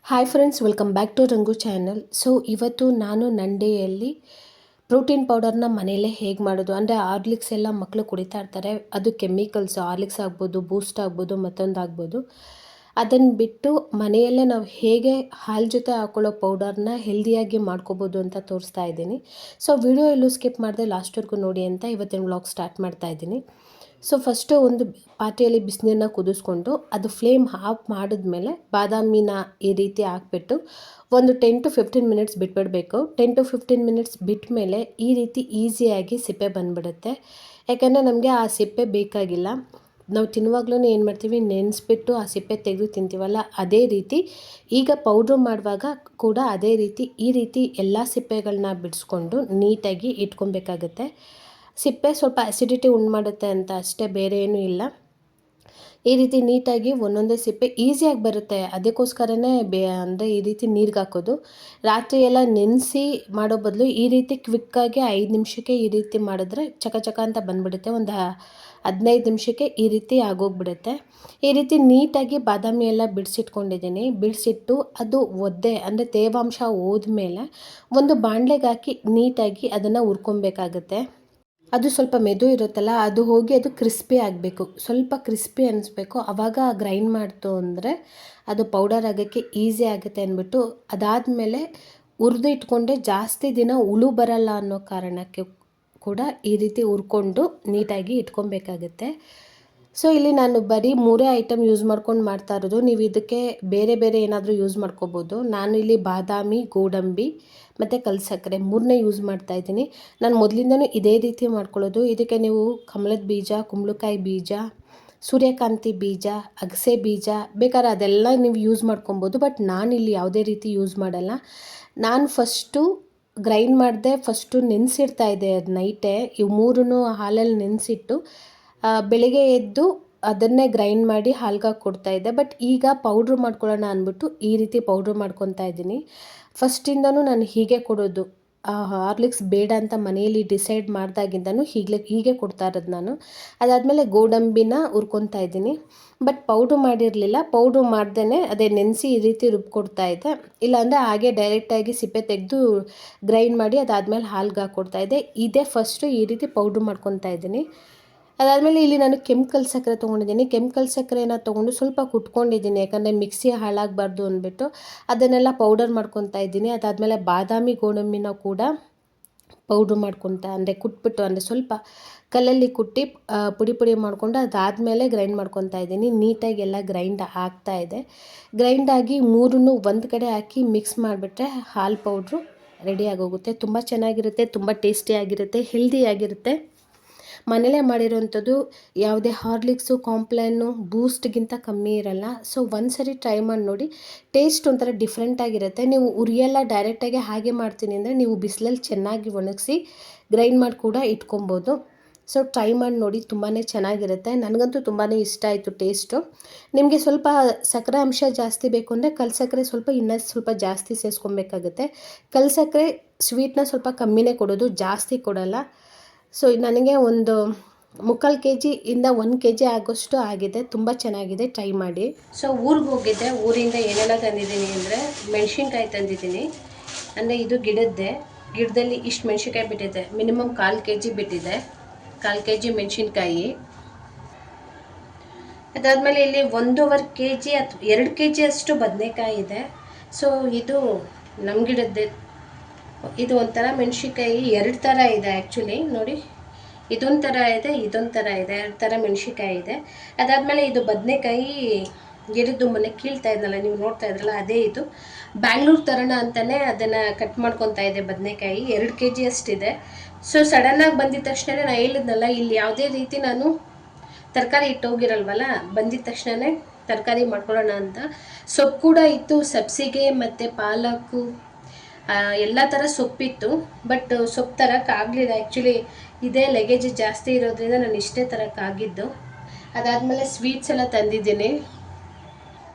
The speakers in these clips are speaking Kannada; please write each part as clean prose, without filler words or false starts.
Hi friends, welcome back to Rangu channel. So ಇವತ್ತು ನಾನು ನಂಡೆಯಲ್ಲಿ ಪ್ರೋಟೀನ್ ಪೌಡರ್ನ ಮನೆಯಲ್ಲೇ ಹೇಗೆ ಮಾಡೋದು ಅಂದರೆ ಹಾರ್ಲಿಕ್ಸ್ ಎಲ್ಲ ಮಕ್ಕಳು ಕುಡಿತಾ ಇರ್ತಾರೆ. ಅದು ಕೆಮಿಕಲ್ಸ್, ಹಾರ್ಲಿಕ್ಸ್ ಆಗ್ಬೋದು, ಬೂಸ್ಟ್ ಆಗ್ಬೋದು, ಮತ್ತೊಂದು ಆಗ್ಬೋದು. ಅದನ್ನು ಬಿಟ್ಟು ಮನೆಯಲ್ಲೇ ನಾವು ಹೇಗೆ ಹಾಲು ಜೊತೆ ಹಾಕೊಳ್ಳೋ ಪೌಡರ್ನ ಹೆಲ್ದಿಯಾಗಿ ಮಾಡ್ಕೋಬೋದು ಅಂತ ತೋರಿಸ್ತಾ ಇದ್ದೀನಿ. ಸೊ ವಿಡಿಯೋ ಎಲ್ಲೂ ಸ್ಕಿಪ್ ಮಾಡಿದೆ ಲಾಸ್ಟ್ವರೆಗೂ ನೋಡಿ ಅಂತ ಇವತ್ತಿನ ವ್ಲಾಗ್ ಸ್ಟಾರ್ಟ್ ಮಾಡ್ತಾ ಇದ್ದೀನಿ. ಸೊ ಫಸ್ಟು ಒಂದು ಪಾತ್ರೆಯಲ್ಲಿ ಬಿಸಿನೀರನ್ನ ಕುದಿಸ್ಕೊಂಡು ಅದು ಫ್ಲೇಮ್ ಆಫ್ ಮಾಡಿದ್ಮೇಲೆ ಬಾದಾಮಿನ ಈ ರೀತಿ ಹಾಕ್ಬಿಟ್ಟು ಒಂದು 10 to 15 ಮಿನಿಟ್ಸ್ ಬಿಟ್ಬಿಡಬೇಕು. 10 to 15 ಮಿನಿಟ್ಸ್ ಬಿಟ್ಟ ಮೇಲೆ ಈ ರೀತಿ ಈಸಿಯಾಗಿ ಸಿಪ್ಪೆ ಬಂದುಬಿಡುತ್ತೆ. ಯಾಕಂದರೆ ನಮಗೆ ಆ ಸಿಪ್ಪೆ ಬೇಕಾಗಿಲ್ಲ. ನಾವು ತಿನ್ನುವಾಗ್ಲೂ ಏನು ಮಾಡ್ತೀವಿ, ನೆನೆಸ್ಬಿಟ್ಟು ಆ ಸಿಪ್ಪೆ ತೆಗೆದು ತಿಂತೀವಲ್ಲ, ಅದೇ ರೀತಿ ಈಗ ಪೌಡ್ರ್ ಮಾಡುವಾಗ ಕೂಡ ಅದೇ ರೀತಿ ಈ ರೀತಿ ಎಲ್ಲ ಸಿಪ್ಪೆಗಳನ್ನ ಬಿಡಿಸ್ಕೊಂಡು ನೀಟಾಗಿ ಇಟ್ಕೊಬೇಕಾಗತ್ತೆ. ಸಿಪ್ಪೆ ಸ್ವಲ್ಪ ಅಸಿಡಿಟಿ ಉಂಟು ಮಾಡುತ್ತೆ ಅಂತ ಅಷ್ಟೇ, ಬೇರೆ ಏನೂ ಇಲ್ಲ. ಈ ರೀತಿ ನೀಟಾಗಿ ಒಂದೊಂದೇ ಸಿಪ್ಪೆ ಈಸಿಯಾಗಿ ಬರುತ್ತೆ. ಅದಕ್ಕೋಸ್ಕರನೇ ಅಂದರೆ ಈ ರೀತಿ ನೀರಿಗೆ ಹಾಕೋದು. ರಾತ್ರಿ ಎಲ್ಲ ನೆನೆಸಿ ಮಾಡೋ ಬದಲು ಈ ರೀತಿ ಕ್ವಿಕ್ಕಾಗಿ 5 ನಿಮಿಷಕ್ಕೆ ಈ ರೀತಿ ಮಾಡಿದ್ರೆ ಚಕ ಚಕ ಅಂತ ಬಂದುಬಿಡುತ್ತೆ. ಒಂದು 15 ನಿಮಿಷಕ್ಕೆ ಈ ರೀತಿ ಆಗೋಗ್ಬಿಡುತ್ತೆ. ಈ ರೀತಿ ನೀಟಾಗಿ ಬಾದಾಮಿ ಎಲ್ಲ ಬಿಡಿಸಿಟ್ಕೊಂಡಿದ್ದೀನಿ. ಬಿಡಿಸಿಟ್ಟು ಅದು ಒದ್ದೆ ಅಂದರೆ ತೇವಾಂಶ ಹೋದ್ಮೇಲೆ ಒಂದು ಬಾಣಲೆಗೆ ಹಾಕಿ ನೀಟಾಗಿ ಅದನ್ನು ಹುರ್ಕೊಬೇಕಾಗತ್ತೆ. ಅದು ಸ್ವಲ್ಪ ಮೆದು ಇರುತ್ತಲ್ಲ, ಅದು ಹೋಗಿ ಅದು ಕ್ರಿಸ್ಪಿ ಆಗಬೇಕು. ಸ್ವಲ್ಪ ಕ್ರಿಸ್ಪಿ ಅನ್ನಿಸ್ಬೇಕು. ಆವಾಗ ಗ್ರೈಂಡ್ ಮಾಡ್ತು ಅಂದರೆ ಅದು ಪೌಡರ್ ಆಗೋಕ್ಕೆ ಈಸಿ ಆಗುತ್ತೆ ಅಂದ್ಬಿಟ್ಟು ಅದಾದಮೇಲೆ ಹುರಿದು ಇಟ್ಕೊಂಡೆ ಜಾಸ್ತಿ ದಿನ ಹುಳು ಬರಲ್ಲ ಅನ್ನೋ ಕಾರಣಕ್ಕೆ ಕೂಡ ಈ ರೀತಿ ಹುರ್ಕೊಂಡು ನೀಟಾಗಿ ಇಟ್ಕೊಬೇಕಾಗತ್ತೆ. ಸೊ ಇಲ್ಲಿ ನಾನು ಬರೀ 3 ಐಟಮ್ ಯೂಸ್ ಮಾಡ್ಕೊಂಡು ಮಾಡ್ತಾ ಇರೋದು. ನೀವು ಇದಕ್ಕೆ ಬೇರೆ ಬೇರೆ ಏನಾದರೂ ಯೂಸ್ ಮಾಡ್ಕೋಬೋದು. ನಾನು ಇಲ್ಲಿ ಬಾದಾಮಿ, ಗೋಡಂಬಿ ಮತ್ತು ಕಲ್ಸಕ್ಕರೆ 3ನೇ ಯೂಸ್ ಮಾಡ್ತಾಯಿದ್ದೀನಿ. ನಾನು ಮೊದಲಿಂದನೂ ಇದೇ ರೀತಿ ಮಾಡ್ಕೊಳ್ಳೋದು. ಇದಕ್ಕೆ ನೀವು ಕಮಲದ ಬೀಜ, ಕುಂಬಳಕಾಯಿ ಬೀಜ, ಸೂರ್ಯಕಾಂತಿ ಬೀಜ, ಅಗಸೆ ಬೀಜ ಬೇಕಾದ್ರೆ ಅದೆಲ್ಲ ನೀವು ಯೂಸ್ ಮಾಡ್ಕೊಬೋದು. ಬಟ್ ನಾನಿಲ್ಲಿ ಯಾವುದೇ ರೀತಿ ಯೂಸ್ ಮಾಡಲ್ಲ. ನಾನು ಫಸ್ಟು ಗ್ರೈಂಡ್ ಮಾಡಿದೆ, ಫಸ್ಟು ನೆನೆಸಿಡ್ತಾ ಇದ್ದೆ ಅದು ನೈಟೇ. ಇವು 3 ಹಾಲಲ್ಲಿ ನೆನೆಸಿಟ್ಟು ಬೆಳಿಗ್ಗೆ ಎದ್ದು ಅದನ್ನೇ ಗ್ರೈಂಡ್ ಮಾಡಿ ಹಾಲ್ಗೆ ಕೊಡ್ತಾಯಿದ್ದೆ. ಬಟ್ ಈಗ ಪೌಡ್ರ್ ಮಾಡ್ಕೊಳ್ಳೋಣ ಅಂದ್ಬಿಟ್ಟು ಈ ರೀತಿ ಪೌಡ್ರ್ ಮಾಡ್ಕೊತಾ ಇದ್ದೀನಿ. ಫಸ್ಟಿಂದನೂ ನಾನು ಹೀಗೆ ಕೊಡೋದು. ಹಾರ್ಲಿಕ್ಸ್ ಬೇಡ ಅಂತ ಮನೆಯಲ್ಲಿ ಡಿಸೈಡ್ ಮಾಡಿದಾಗಿಂದನೂ ಹೀಗೆ ಕೊಡ್ತಾ ಇರೋದು ನಾನು. ಅದಾದಮೇಲೆ ಗೋಡಂಬಿನ ಹುರ್ಕೊತಾ ಇದ್ದೀನಿ. ಬಟ್ ಪೌಡ್ರ್ ಮಾಡಿರಲಿಲ್ಲ. ಪೌಡ್ರ್ ಮಾಡ್ದೇ ಅದೇ ನೆನೆಸಿ ಈ ರೀತಿ ರುಬ್ಕೊಡ್ತಾಯಿದ್ದೆ. ಇಲ್ಲಾಂದರೆ ಹಾಗೆ ಡೈರೆಕ್ಟಾಗಿ ಸಿಪ್ಪೆ ತೆಗೆದು ಗ್ರೈಂಡ್ ಮಾಡಿ ಅದಾದಮೇಲೆ ಹಾಲ್ಗೆ ಹಾಕ್ಕೊಡ್ತಾಯಿದ್ದೆ. ಇದೇ ಫಸ್ಟು ಈ ರೀತಿ ಪೌಡ್ರ್ ಮಾಡ್ಕೊತಾ ಇದ್ದೀನಿ. ಅದಾದಮೇಲೆ ಇಲ್ಲಿ ನಾನು ಕೆಂಪು ಸಕ್ಕರೆ ತೊಗೊಂಡಿದ್ದೀನಿ. ಕೆಂಪು ಸಕ್ಕರೆನ ತೊಗೊಂಡು ಸ್ವಲ್ಪ ಕುಟ್ಕೊಂಡಿದ್ದೀನಿ, ಯಾಕಂದರೆ ಮಿಕ್ಸಿ ಹಾಳಾಗಬಾರ್ದು ಅಂದ್ಬಿಟ್ಟು ಅದನ್ನೆಲ್ಲ ಪೌಡರ್ ಮಾಡ್ಕೊತಾ ಇದ್ದೀನಿ. ಅದಾದಮೇಲೆ ಬಾದಾಮಿ, ಗೋಡಂಬಿನ ಕೂಡ ಪೌಡ್ರ್ ಮಾಡ್ಕೊತಾ ಅಂದರೆ ಕುಟ್ಬಿಟ್ಟು ಅಂದರೆ ಸ್ವಲ್ಪ ಕಲ್ಲಲ್ಲಿ ಕುಟ್ಟಿ ಪುಡಿ ಮಾಡಿಕೊಂಡು ಅದಾದಮೇಲೆ ಗ್ರೈಂಡ್ ಮಾಡ್ಕೊತಾ ಇದ್ದೀನಿ. ನೀಟಾಗಿ ಎಲ್ಲ ಗ್ರೈಂಡ್ ಆಗ್ತಾಯಿದೆ. ಗ್ರೈಂಡಾಗಿ 3 ಒಂದು ಕಡೆ ಹಾಕಿ ಮಿಕ್ಸ್ ಮಾಡಿಬಿಟ್ರೆ ಹಾಲು ಪೌಡ್ರು ರೆಡಿ ಆಗೋಗುತ್ತೆ. ತುಂಬ ಚೆನ್ನಾಗಿರುತ್ತೆ, ತುಂಬ ಟೇಸ್ಟಿಯಾಗಿರುತ್ತೆ, ಹೆಲ್ದಿಯಾಗಿರುತ್ತೆ. ಮನೇಲೇ ಮಾಡಿರೋವಂಥದ್ದು. ಯಾವುದೇ ಹಾರ್ಲಿಕ್ಸು, ಕಾಂಪ್ಲಾನು, ಬೂಸ್ಟ್ಗಿಂತ ಕಮ್ಮಿ ಇರಲ್ಲ. ಸೊ ಒಂದ್ಸರಿ ಟ್ರೈ ಮಾಡಿ ನೋಡಿ. ಟೇಸ್ಟ್ ಒಂಥರ ಡಿಫ್ರೆಂಟಾಗಿರುತ್ತೆ. ನೀವು ಉರಿಯೆಲ್ಲ ಡೈರೆಕ್ಟಾಗಿ ಹಾಗೆ ಮಾಡ್ತೀನಿ ಅಂದರೆ ನೀವು ಬಿಸಿಲಲ್ಲಿ ಚೆನ್ನಾಗಿ ಒಣಗಿಸಿ ಗ್ರೈಂಡ್ ಮಾಡಿ ಕೂಡ ಇಟ್ಕೊಬೋದು. ಸೊ ಟ್ರೈ ಮಾಡಿ ನೋಡಿ, ತುಂಬಾ ಚೆನ್ನಾಗಿರುತ್ತೆ. ನನಗಂತೂ ತುಂಬಾ ಇಷ್ಟ ಆಯಿತು ಟೇಸ್ಟು. ನಿಮಗೆ ಸ್ವಲ್ಪ ಸಕ್ಕರೆ ಅಂಶ ಜಾಸ್ತಿ ಬೇಕು ಅಂದರೆ ಕಲ್ಸಕ್ಕರೆ ಇನ್ನೂ ಸ್ವಲ್ಪ ಜಾಸ್ತಿ ಸೇರಿಸ್ಕೊಬೇಕಾಗುತ್ತೆ. ಕಲ್ಸಕ್ಕರೆ ಸ್ವೀಟ್ನ ಸ್ವಲ್ಪ ಕಮ್ಮಿನೇ ಕೊಡೋದು, ಜಾಸ್ತಿ ಕೊಡಲ್ಲ. ಸೊ ನನಗೆ ಒಂದು 3/4 kg ಇಂದ 1 kg ಆಗೋಷ್ಟು ಆಗಿದೆ. ತುಂಬ ಚೆನ್ನಾಗಿದೆ, ಟ್ರೈ ಮಾಡಿ. ಸೊ ಊರಿಗೆ ಹೋಗಿದ್ದೆ. ಊರಿಂದ ಏನೆಲ್ಲ ತಂದಿದ್ದೀನಿ ಅಂದರೆ ಮೆಣಸಿನ್ಕಾಯಿ ತಂದಿದ್ದೀನಿ. ಅಂದರೆ ಇದು ಗಿಡದಲ್ಲಿ ಇಷ್ಟು ಮೆಣಸಿನ್ಕಾಯಿ ಬಿಟ್ಟಿದೆ. ಮಿನಿಮಮ್ 1/4 kg ಬಿಟ್ಟಿದೆ. 1/4 kg ಮೆಣಸಿನ್ಕಾಯಿ. ಅದಾದಮೇಲೆ ಇಲ್ಲಿ 1.5 kg ಅಥವಾ 2 kg ಅಷ್ಟು ಬದನೆಕಾಯಿ ಇದೆ. ಸೊ ಇದು ನಮ್ಮ ಗಿಡದ್ದೇ. ಇದು ಒಂಥರ ಮೆಣಸಿನ್ಕಾಯಿ 2 ಥರ ಇದೆ ಆ್ಯಕ್ಚುಲಿ. ನೋಡಿ, ಇದೊಂದು ಥರ ಇದೆ, ಇದೊಂದು ಥರ ಇದೆ. 2 ಥರ ಮೆಣಸಿನ್ಕಾಯಿ ಇದೆ. ಅದಾದಮೇಲೆ ಇದು ಬದನೆಕಾಯಿ ಗಿಡದ್ದು ಮೊನ್ನೆ ಕೀಳ್ತಾ ಇದ್ನಲ್ಲ, ನೀವು ನೋಡ್ತಾ ಇದ್ರಲ್ಲ, ಅದೇ ಇದು. ಬ್ಯಾಂಗ್ಳೂರು ತರೋಣ ಅಂತಲೇ ಅದನ್ನು ಕಟ್ ಮಾಡ್ಕೊತಾ ಇದೆ. ಬದನೆಕಾಯಿ 2 kg ಅಷ್ಟಿದೆ. ಸೊ ಸಡನ್ನಾಗಿ ಬಂದಿದ ತಕ್ಷಣ ನಾನು ಹೇಳಿದ್ನಲ್ಲ, ಇಲ್ಲಿ ಯಾವುದೇ ರೀತಿ ನಾನು ತರಕಾರಿ ಇಟ್ಟೋಗಿರಲ್ವಲ್ಲ, ಬಂದಿದ ತಕ್ಷಣವೇ ತರಕಾರಿ ಮಾಡ್ಕೊಳ್ಳೋಣ ಅಂತ. ಸೊಪ್ಪು ಕೂಡ ಇತ್ತು, ಸಬ್ಸಿಗೆ ಮತ್ತು ಪಾಲಕ್ಕು ಎಲ್ಲ ಥರ ಸೊಪ್ಪಿತ್ತು. ಬಟ್ ಸೊಪ್ಪು ತರೋಕ್ಕಾಗಲಿಲ್ಲ ಆ್ಯಕ್ಚುಲಿ. ಇದೇ ಲಗೇಜ್ ಜಾಸ್ತಿ ಇರೋದ್ರಿಂದ ನಾನು ಇಷ್ಟೇ ತರೋಕ್ಕಾಗಿದ್ದು. ಅದಾದಮೇಲೆ ಸ್ವೀಟ್ಸ್ ಎಲ್ಲ ತಂದಿದ್ದೀನಿ.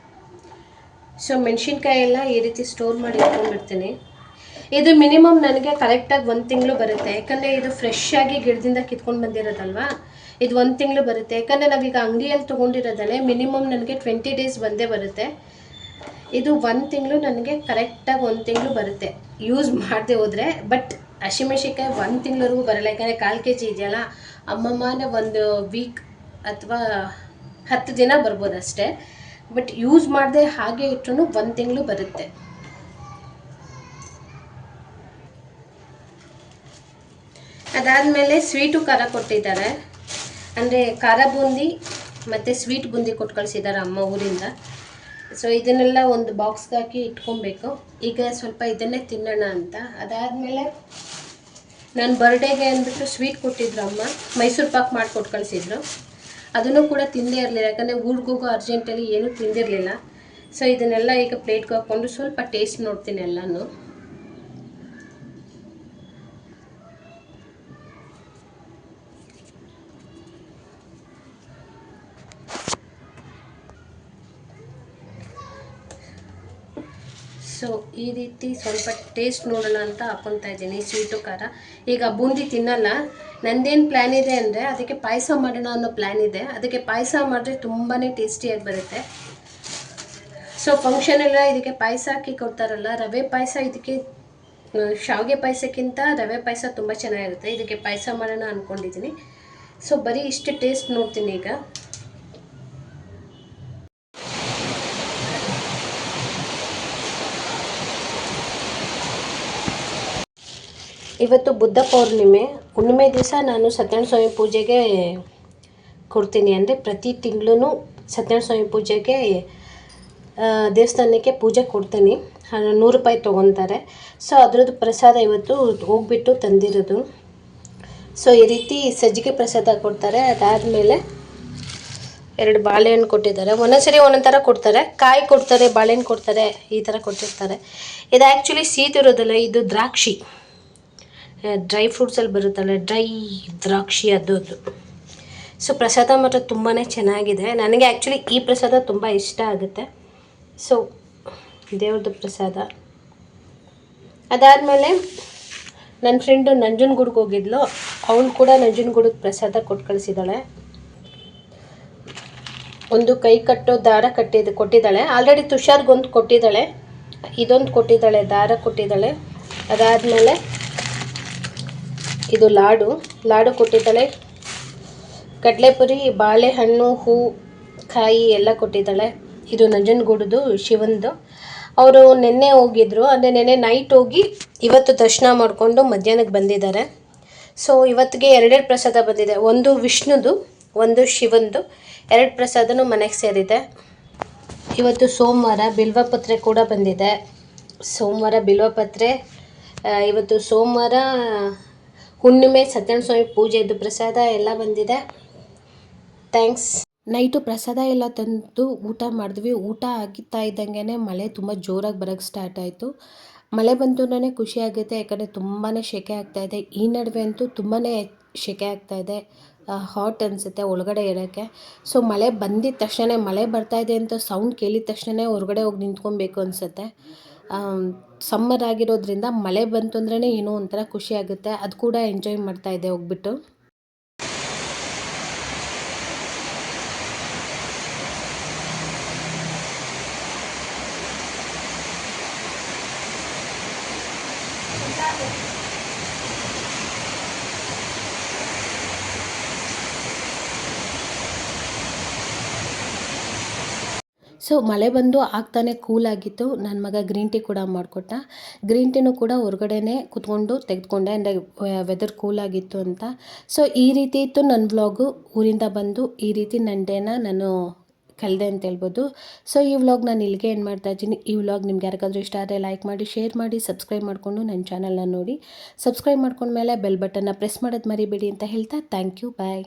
ಸೊ ಮೆಣಸಿನ್ಕಾಯಿ ಎಲ್ಲ ಈ ರೀತಿ ಸ್ಟೋರ್ ಮಾಡಿ ಇಟ್ಕೊಂಡ್ಬಿಡ್ತೀನಿ. ಇದು ಮಿನಿಮಮ್ ನನಗೆ ಕರೆಕ್ಟಾಗಿ 1 ತಿಂಗಳು ಬರುತ್ತೆ. ಯಾಕಂದರೆ ಇದು ಫ್ರೆಶ್ ಆಗಿ ಗಿಡದಿಂದ ಕಿತ್ಕೊಂಡು ಬಂದಿರೋದಲ್ವಾ. ಇದು 1 ತಿಂಗಳು ಬರುತ್ತೆ. ಯಾಕಂದರೆ ನಾವೀಗ ಅಂಗಡಿಯಲ್ಲಿ ತೊಗೊಂಡಿರೋದಲ್ಲೇ ಮಿನಿಮಮ್ ನನಗೆ 20 days ಬಂದೇ ಬರುತ್ತೆ. ಇದು 1 ತಿಂಗಳು ನನಗೆ ಕರೆಕ್ಟಾಗಿ 1 ತಿಂಗಳು ಬರುತ್ತೆ ಯೂಸ್ ಮಾಡದೆ ಹೋದರೆ. ಬಟ್ ಹಸಿಮೆಣ್ಸಿನ್ಕಾಯಿ 1 ತಿಂಗಳವರೆಗೂ ಬರಲ್ಲ, ಯಾಕಂದರೆ 1/4 kg ಇದೆಯಲ್ಲ. ಅಮ್ಮಮ್ಮನೇ 1 ವೀಕ್ ಅಥವಾ 10 ದಿನ ಬರ್ಬೋದು ಅಷ್ಟೇ. ಬಟ್ ಯೂಸ್ ಮಾಡದೆ ಹಾಗೆ ಇಟ್ಟರು 1 ತಿಂಗಳು ಬರುತ್ತೆ. ಅದಾದಮೇಲೆ ಸ್ವೀಟು ಖಾರ ಕೊಟ್ಟಿದ್ದಾರೆ, ಅಂದರೆ ಖಾರ ಬೂಂದಿ ಮತ್ತು ಸ್ವೀಟ್ ಬೂಂದಿ ಕೊಟ್ಟು ಕಳಿಸಿದ್ದಾರೆ ಅಮ್ಮ ಊರಿಂದ. ಸೊ ಇದನ್ನೆಲ್ಲ ಒಂದು ಬಾಕ್ಸ್ಗೆ ಹಾಕಿ ಇಟ್ಕೊಬೇಕು. ಈಗ ಸ್ವಲ್ಪ ಇದನ್ನೇ ತಿನ್ನೋಣ ಅಂತ. ಅದಾದಮೇಲೆ ನಾನು ಬರ್ಡೇಗೆ ಅಂದ್ಬಿಟ್ಟು ಸ್ವೀಟ್ ಕೊಟ್ಟಿದ್ರು ಅಮ್ಮ, ಮೈಸೂರು ಪಾಕ್ ಮಾಡಿಕೊಟ್ಟು ಕಳಿಸಿದ್ರು. ಅದನ್ನು ಕೂಡ ತಿಂದೇ ಇರಲಿಲ್ಲ, ಯಾಕಂದರೆ ಊರಿಗೆ ಹೋಗೋ ಅರ್ಜೆಂಟಲ್ಲಿ ಏನೂ ತಿಂದಿರಲಿಲ್ಲ. ಸೊ ಇದನ್ನೆಲ್ಲ ಈಗ ಪ್ಲೇಟ್ಗೆ ಹಾಕ್ಕೊಂಡು ಸ್ವಲ್ಪ ಟೇಸ್ಟ್ ನೋಡ್ತೀನಿ ಎಲ್ಲನೂ. ಸೊ ಈ ರೀತಿ ಸ್ವಲ್ಪ ಟೇಸ್ಟ್ ನೋಡೋಣ ಅಂತ ಹಾಕ್ಕೊತಾ ಇದ್ದೀನಿ ಸ್ವೀಟು ಖಾರ. ಈಗ ಬೂಂದಿ ತಿನ್ನಲ್ಲ. ನಂದೇನು ಪ್ಲ್ಯಾನ್ ಇದೆ ಅಂದರೆ ಅದಕ್ಕೆ ಪಾಯಸ ಮಾಡೋಣ ಅನ್ನೋ ಪ್ಲ್ಯಾನ್ ಇದೆ. ಅದಕ್ಕೆ ಪಾಯಸ ಮಾಡಿದ್ರೆ ತುಂಬಾ ಟೇಸ್ಟಿಯಾಗಿ ಬರುತ್ತೆ. ಸೊ ಫಂಕ್ಷನೆಲ್ಲ ಇದಕ್ಕೆ ಪಾಯಸ ಹಾಕಿ ಕೊಡ್ತಾರಲ್ಲ, ರವೆ ಪಾಯಸ. ಇದಕ್ಕೆ ಶಾವಿಗೆ ಪಾಯಸಕ್ಕಿಂತ ರವೆ ಪಾಯಸ ತುಂಬ ಚೆನ್ನಾಗಿರುತ್ತೆ. ಇದಕ್ಕೆ ಪಾಯಸ ಮಾಡೋಣ ಅಂದ್ಕೊಂಡಿದ್ದೀನಿ. ಸೊ ಬರೀ ಇಷ್ಟು ಟೇಸ್ಟ್ ನೋಡ್ತೀನಿ ಈಗ. ಇವತ್ತು ಬುದ್ಧ ಪೌರ್ಣಿಮೆ. ಹುಣ್ಣಿಮೆ ದಿವಸ ನಾನು ಸತ್ಯನಾರಾಯಣ ಸ್ವಾಮಿ ಪೂಜೆಗೆ ಕೊಡ್ತೀನಿ. ಅಂದರೆ ಪ್ರತಿ ತಿಂಗಳೂ ಸತ್ಯನಾರಾಯಣ ಸ್ವಾಮಿ ಪೂಜೆಗೆ ದೇವಸ್ಥಾನಕ್ಕೆ ಪೂಜೆ ಕೊಡ್ತೀನಿ. 100 ರೂಪಾಯಿ ತೊಗೊತಾರೆ. ಸೊ ಅದರದ್ದು ಪ್ರಸಾದ ಇವತ್ತು ಹೋಗ್ಬಿಟ್ಟು ತಂದಿರೋದು. ಸೊ ಈ ರೀತಿ ಸಜ್ಜಿಗೆ ಪ್ರಸಾದ ಕೊಡ್ತಾರೆ. ಅದಾದಮೇಲೆ 2 ಬಾಳೆಹಣ್ಣು ಕೊಟ್ಟಿದ್ದಾರೆ. ಒಂದೊಂದ್ಸರಿ ಒಂದೊಂದು ಥರ ಕೊಡ್ತಾರೆ. ಕಾಯಿ ಕೊಡ್ತಾರೆ, ಬಾಳೆಹಣ್ಣು ಕೊಡ್ತಾರೆ, ಈ ಥರ ಕೊಟ್ಟಿರ್ತಾರೆ. ಇದು ಆ್ಯಕ್ಚುಲಿ ಸೀದಿರೋದಲ್ಲ, ಇದು ದ್ರಾಕ್ಷಿ, ಡ್ರೈ ಫ್ರೂಟ್ಸಲ್ಲಿ ಬರುತ್ತಲ್ಲ, ಡ್ರೈ ದ್ರಾಕ್ಷಿ ಅದು. ಸೊ ಪ್ರಸಾದ ಮಾತ್ರ ತುಂಬಾ ಚೆನ್ನಾಗಿದೆ. ನನಗೆ ಆ್ಯಕ್ಚುಲಿ ಈ ಪ್ರಸಾದ ತುಂಬ ಇಷ್ಟ ಆಗುತ್ತೆ. ಸೊ ದೇವ್ರದ್ದು ಪ್ರಸಾದ. ಅದಾದಮೇಲೆ ನನ್ನ ಫ್ರೆಂಡು ನಂಜನಗೂಡಿಗೆ ಹೋಗಿದ್ಲು. ಅವಳು ಕೂಡ ನಂಜನಗೂಡಿಗೆ ಪ್ರಸಾದ ಕೊಟ್ಟು ಕಳಿಸಿದ್ದಾಳೆ. ಒಂದು ಕೈ ಕಟ್ಟೋ ದಾರ ಕೊಟ್ಟಿದ್ದಾಳೆ. ಆಲ್ರೆಡಿ ತುಷಾರ್ಗೊಂದು ಕೊಟ್ಟಿದ್ದಾಳೆ, ಇದೊಂದು ಕೊಟ್ಟಿದ್ದಾಳೆ, ದಾರ ಕೊಟ್ಟಿದ್ದಾಳೆ. ಅದಾದಮೇಲೆ ಇದು ಲಾಡು ಕೊಟ್ಟಿದ್ದಾಳೆ. ಕಡಲೆಪುರಿ, ಬಾಳೆಹಣ್ಣು, ಹೂ, ಕಾಯಿ ಎಲ್ಲ ಕೊಟ್ಟಿದ್ದಾಳೆ. ಇದು ನಂಜನಗೂಡುದು ಶಿವಂದು. ಅವರು ನಿನ್ನೆ ಹೋಗಿದ್ರು, ಅಂದರೆ ನಿನ್ನೆ ನೈಟ್ ಹೋಗಿ ಇವತ್ತು ದರ್ಶನ ಮಾಡಿಕೊಂಡು ಮಧ್ಯಾಹ್ನಕ್ಕೆ ಬಂದಿದ್ದಾರೆ. ಸೊ ಇವತ್ತಿಗೆ 2 ಪ್ರಸಾದ ಬಂದಿದೆ. ಒಂದು ವಿಷ್ಣುದು, ಒಂದು ಶಿವಂದು. 2 ಪ್ರಸಾದನೂ ಮನೆಗೆ ಸೇರಿದೆ. ಇವತ್ತು ಸೋಮವಾರ, ಬಿಲ್ವಪತ್ರೆ ಕೂಡ ಬಂದಿದೆ. ಸೋಮವಾರ ಬಿಲ್ವಪತ್ರೆ. ಇವತ್ತು ಸೋಮವಾರ ಹುಣ್ಣಿಮೆ, ಸತ್ಯನಾರಾಯಣ ಸ್ವಾಮಿ ಪೂಜೆದು ಪ್ರಸಾದ ಎಲ್ಲ ಬಂದಿದೆ. ಥ್ಯಾಂಕ್ಸ್. ನೈಟು ಪ್ರಸಾದ ಎಲ್ಲ ತಂದು ಊಟ ಮಾಡಿದ್ವಿ. ಊಟ ಆಗಿತ್ತಾ ಇದ್ದಂಗೆ ಮಳೆ ತುಂಬ ಜೋರಾಗಿ ಬರೋಕ್ಕೆ ಸ್ಟಾರ್ಟ್ ಆಯಿತು. ಮಳೆ ಬಂತು ಅಂದರೆ ಖುಷಿ ಆಗುತ್ತೆ, ಯಾಕಂದರೆ ತುಂಬಾ ಸೆಕೆ ಆಗ್ತಾಯಿದೆ. ಈ ನಡುವೆ ಅಂತೂ ತುಂಬಾ ಸೆಕೆ ಆಗ್ತಾಯಿದೆ. ಹಾಟ್ ಅನಿಸುತ್ತೆ ಒಳಗಡೆ ಇರೋಕ್ಕೆ. ಸೊ ಮಳೆ ಬಂದಿದ್ದ ತಕ್ಷಣ, ಮಳೆ ಬರ್ತಾಯಿದೆ ಅಂತ ಸೌಂಡ್ ಕೇಳಿದ ತಕ್ಷಣ ಹೊರಗಡೆ ಹೋಗಿ ನಿಂತ್ಕೊಬೇಕು ಅನಿಸುತ್ತೆ. ಸಮ್ಮರ್ ಆಗಿರೋದ್ರಿಂದ ಮಳೆ ಬಂತು ಅಂದ್ರೇ ಏನೋ ಒಂಥರ ಖುಷಿ ಆಗುತ್ತೆ. ಅದು ಕೂಡ ಎಂಜಾಯ್ ಮಾಡ್ತಾಯಿದ್ದೆ ಹೋಗ್ಬಿಟ್ಟು. ಸೊ ಮಳೆ ಬಂದು ಆಗ್ತಾನೆ ಕೂಲಾಗಿತ್ತು. ನನ್ನ ಮಗ ಗ್ರೀನ್ ಟೀ ಕೂಡ ಮಾಡಿಕೊಟ್ಟ. ಗ್ರೀನ್ ಟೀನೂ ಕೂಡ ಹೊರಗಡೆನೇ ಕೂತ್ಕೊಂಡು ತೆಗೆದುಕೊಂಡೆ, ಅಂದರೆ ವೆದರ್ ಕೂಲಾಗಿತ್ತು ಅಂತ. ಸೊ ಈ ರೀತಿ ಇತ್ತು ನನ್ನ ವ್ಲಾಗು. ಊರಿಂದ ಬಂದು ಈ ರೀತಿ ನನ್ನ ಡೇನ ನಾನು ಕಳೆದೆ ಅಂತ ಹೇಳ್ಬೋದು. ಸೊ ಈ ವ್ಲಾಗ್ ನಾನು ಇಲ್ಲಿಗೆ ಏನು ಮಾಡ್ತಾಯಿದ್ದೀನಿ. ಈ ವ್ಲಾಗ್ ನಿಮ್ಗೆ ಯಾರಿಗಾದ್ರೂ ಇಷ್ಟ ಆದರೆ ಲೈಕ್ ಮಾಡಿ, ಶೇರ್ ಮಾಡಿ, ಸಬ್ಸ್ಕ್ರೈಬ್ ಮಾಡಿಕೊಂಡು ನನ್ನ ಚಾನಲ್ನ ನೋಡಿ. ಸಬ್ಸ್ಕ್ರೈಬ್ ಮಾಡ್ಕೊಂಡ್ಮೇಲೆ ಬೆಲ್ ಬಟನ್ನ ಪ್ರೆಸ್ ಮಾಡೋದು ಮರಿಬೇಡಿ ಅಂತ ಹೇಳ್ತಾ ಥ್ಯಾಂಕ್ ಯು, ಬಾಯ್.